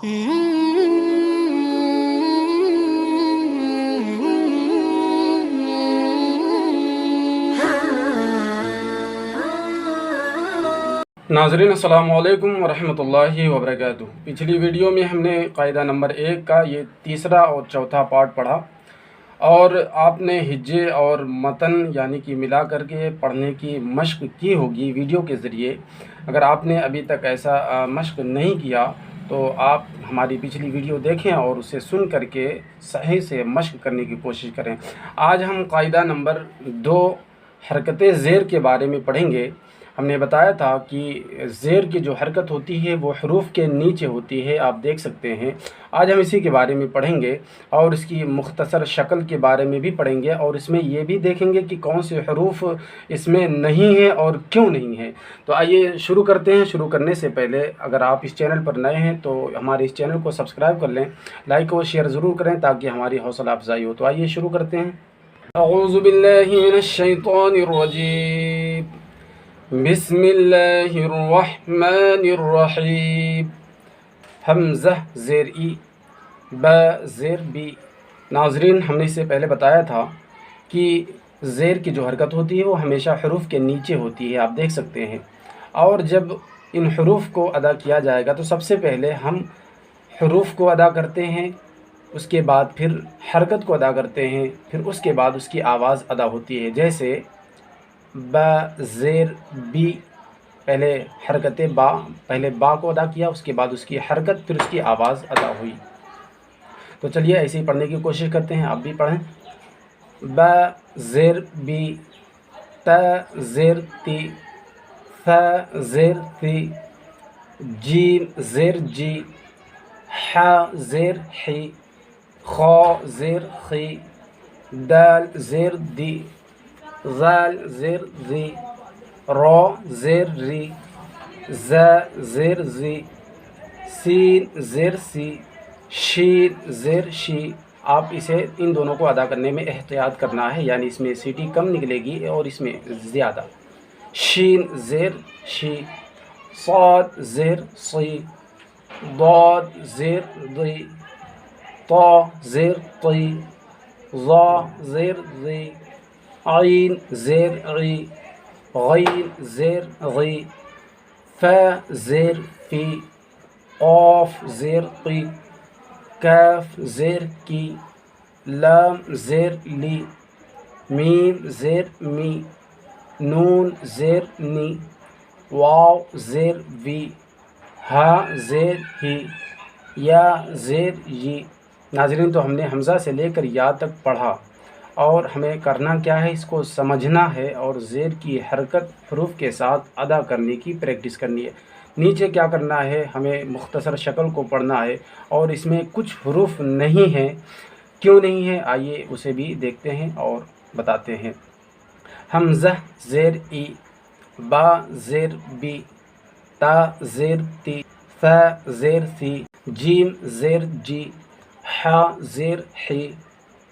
नाज़रीन अस्सलामु अलैकुम वरहमतुल्लाहि वबरकातुहू। पिछली वीडियो में हमने कायदा नंबर 1 का ये तीसरा और चौथा पार्ट पढ़ा और आपने हिज्जे और मतन यानी कि मिला करके पढ़ने की मश्क की होगी वीडियो के ज़रिए। अगर आपने अभी तक ऐसा मश्क नहीं किया तो आप हमारी पिछली वीडियो देखें और उसे सुन करके सही से मश्क करने की कोशिश करें। आज हम कायदा नंबर 2 हरकत ज़ेर के बारे में पढ़ेंगे। हमने बताया था कि ज़ेर की जो हरकत होती है वो हरूफ के नीचे होती है, आप देख सकते हैं। आज हम इसी के बारे में पढ़ेंगे और इसकी मुख्तसर शक्ल के बारे में भी पढ़ेंगे और इसमें ये भी देखेंगे कि कौन से हरूफ इसमें नहीं है और क्यों नहीं है। तो आइए शुरू करते हैं। शुरू करने से पहले अगर आप इस चैनल पर नए हैं तो हमारे इस चैनल को सब्सक्राइब कर लें, लाइक और शेयर ज़रूर करें ताकि हमारी हौसला अफजाई हो। तो आइए शुरू करते हैं। अऊज़ु बिल्लाहि मिनश शैतानिर रजीम, बिस्मिल्लाहिर्रहमानिर्रहीम। हमज़ा ज़ेर ई, बा ज़ेर बी। नाज़रीन, हमने इससे पहले बताया था कि ज़ेर की जो हरकत होती है वो हमेशा हरूफ के नीचे होती है, आप देख सकते हैं। और जब इन हरूफ को अदा किया जाएगा तो सबसे पहले हम हरूफ को अदा करते हैं, उसके बाद फिर हरकत को अदा करते हैं, फिर उसके बाद उसकी आवाज़ अदा होती है। जैसे बा ज़ेर बी, पहले हरकत बा, पहले बा को अदा किया, उसके बाद उसकी हरकत, फिर उसकी आवाज़ अदा हुई। तो चलिए ऐसे ही पढ़ने की कोशिश करते हैं, आप भी पढ़ें। बा ज़ेर बी, ता ज़ेर ती, सा ज़ेर ती, जीम ज़ेर जी, हा ज़ेर ही, खा ज़ेर खी, दाल ज़ेर दी, ज़ाल ज़ेर ज़ी, रा ज़ेर री, ज़ा ज़ेर ज़ी, सीन ज़ेर सी, शीन ज़ेर शी। आप इसे इन दोनों को अदा करने में एहतियात करना है, यानी इसमें सीटी कम निकलेगी और इसमें ज़्यादा। शीन ज़ेर शी, साद ज़ेर सी, दाद ज़ेर दी, ता ज़ेर ती, ज़ा ज़ेर ज़ी, आइन ज़ेर ई, गैन ज़ेर गी, फ़ा ज़ेर फ़ी, क़ाफ़ ज़ेर क़ी, काफ ज़ेर की, लाम ज़ेर ली, मीम ज़ेर मी, नून ज़ेर नी, वाव ज़ेर वी, हा ज़ेर ही, या ज़ेर yi। नाज़रीन, तो हमने हमज़ा से लेकर या तक पढ़ा और हमें करना क्या है, इसको समझना है और ज़ेर की हरकत हरूफ के साथ अदा करने की प्रैक्टिस करनी है। नीचे क्या करना है, हमें मुख्तसर शक्ल को पढ़ना है और इसमें कुछ हरूफ नहीं हैं। क्यों नहीं है, आइए उसे भी देखते हैं और बताते हैं। हमज़ा ज़ेर ई, बा ज़ेर बी, ता ज़ेर ती, सा ज़ेर सी, जीम ज़ेर जी, हा ज़ेर ही,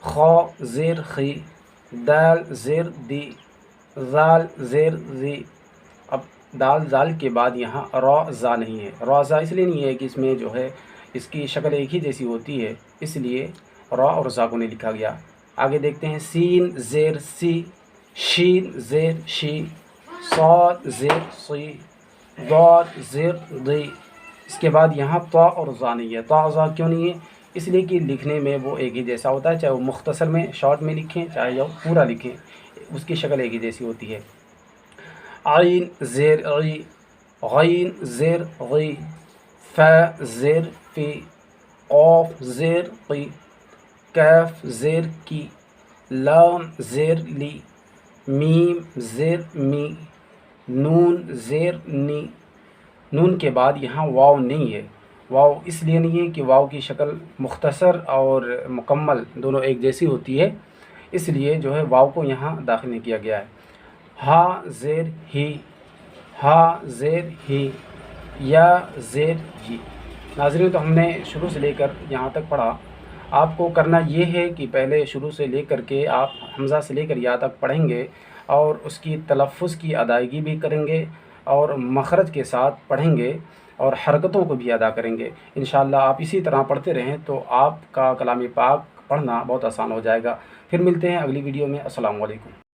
खा ज़ेर खी, दाल ज़ेर दी, ज़ाल ज़ेर ज़ी। अब दाल ज़ाल के बाद यहाँ रा ज़ा नहीं है। रा ज़ा इसलिए नहीं है कि इसमें जो है इसकी शक्ल एक ही जैसी होती है, इसलिए रा और ज़ा को नहीं लिखा गया। आगे देखते हैं। सीन ज़ेर सी, शीन ज़ेर शी, साद ज़ेर सी, दाद ज़ेर दी। इसके बाद यहाँ ता और ज़ा नहीं है। ता ज़ा क्यों नहीं है, इसलिए कि लिखने में वो एक ही जैसा होता है, चाहे वो मुख्तसर में शॉर्ट में लिखें चाहे वो पूरा लिखें, उसकी शक्ल एक ही जैसी होती है। आइन ज़ेर ई, गैन ज़ेर गी, फ़ा ज़ेर फ़ी, क़ाफ़ ज़ेर क़ी, काफ ज़ेर की, लाम ज़ेर ली, मीम ज़ेर मी, नून ज़ेर नी। नून के बाद यहाँ वाव नहीं है। वाव इसलिए नहीं है कि वाव की शक्ल मुख्तसर और मुकम्मल दोनों एक जैसी होती है, इसलिए जो है वाव को यहाँ दाखिल नहीं किया गया है। हा ज़ेर ही, हा ज़ेर ही, या ज़ेर जी। नाज़रीन, तो हमने शुरू से लेकर यहाँ तक पढ़ा। आपको करना ये है कि पहले शुरू से लेकर के आप हमज़ा से लेकर या तक पढ़ेंगे और उसकी तलफ़्फ़ुज़ की अदायगी भी करेंगे और मखरज के साथ पढ़ेंगे اور حرکتوں کو بھی ادا کریں گے انشاءاللہ۔ آپ اسی طرح پڑھتے رہیں تو آپ کا کلام پاک پڑھنا بہت آسان ہو جائے گا۔ پھر ملتے ہیں اگلی ویڈیو میں۔ السلام علیکم۔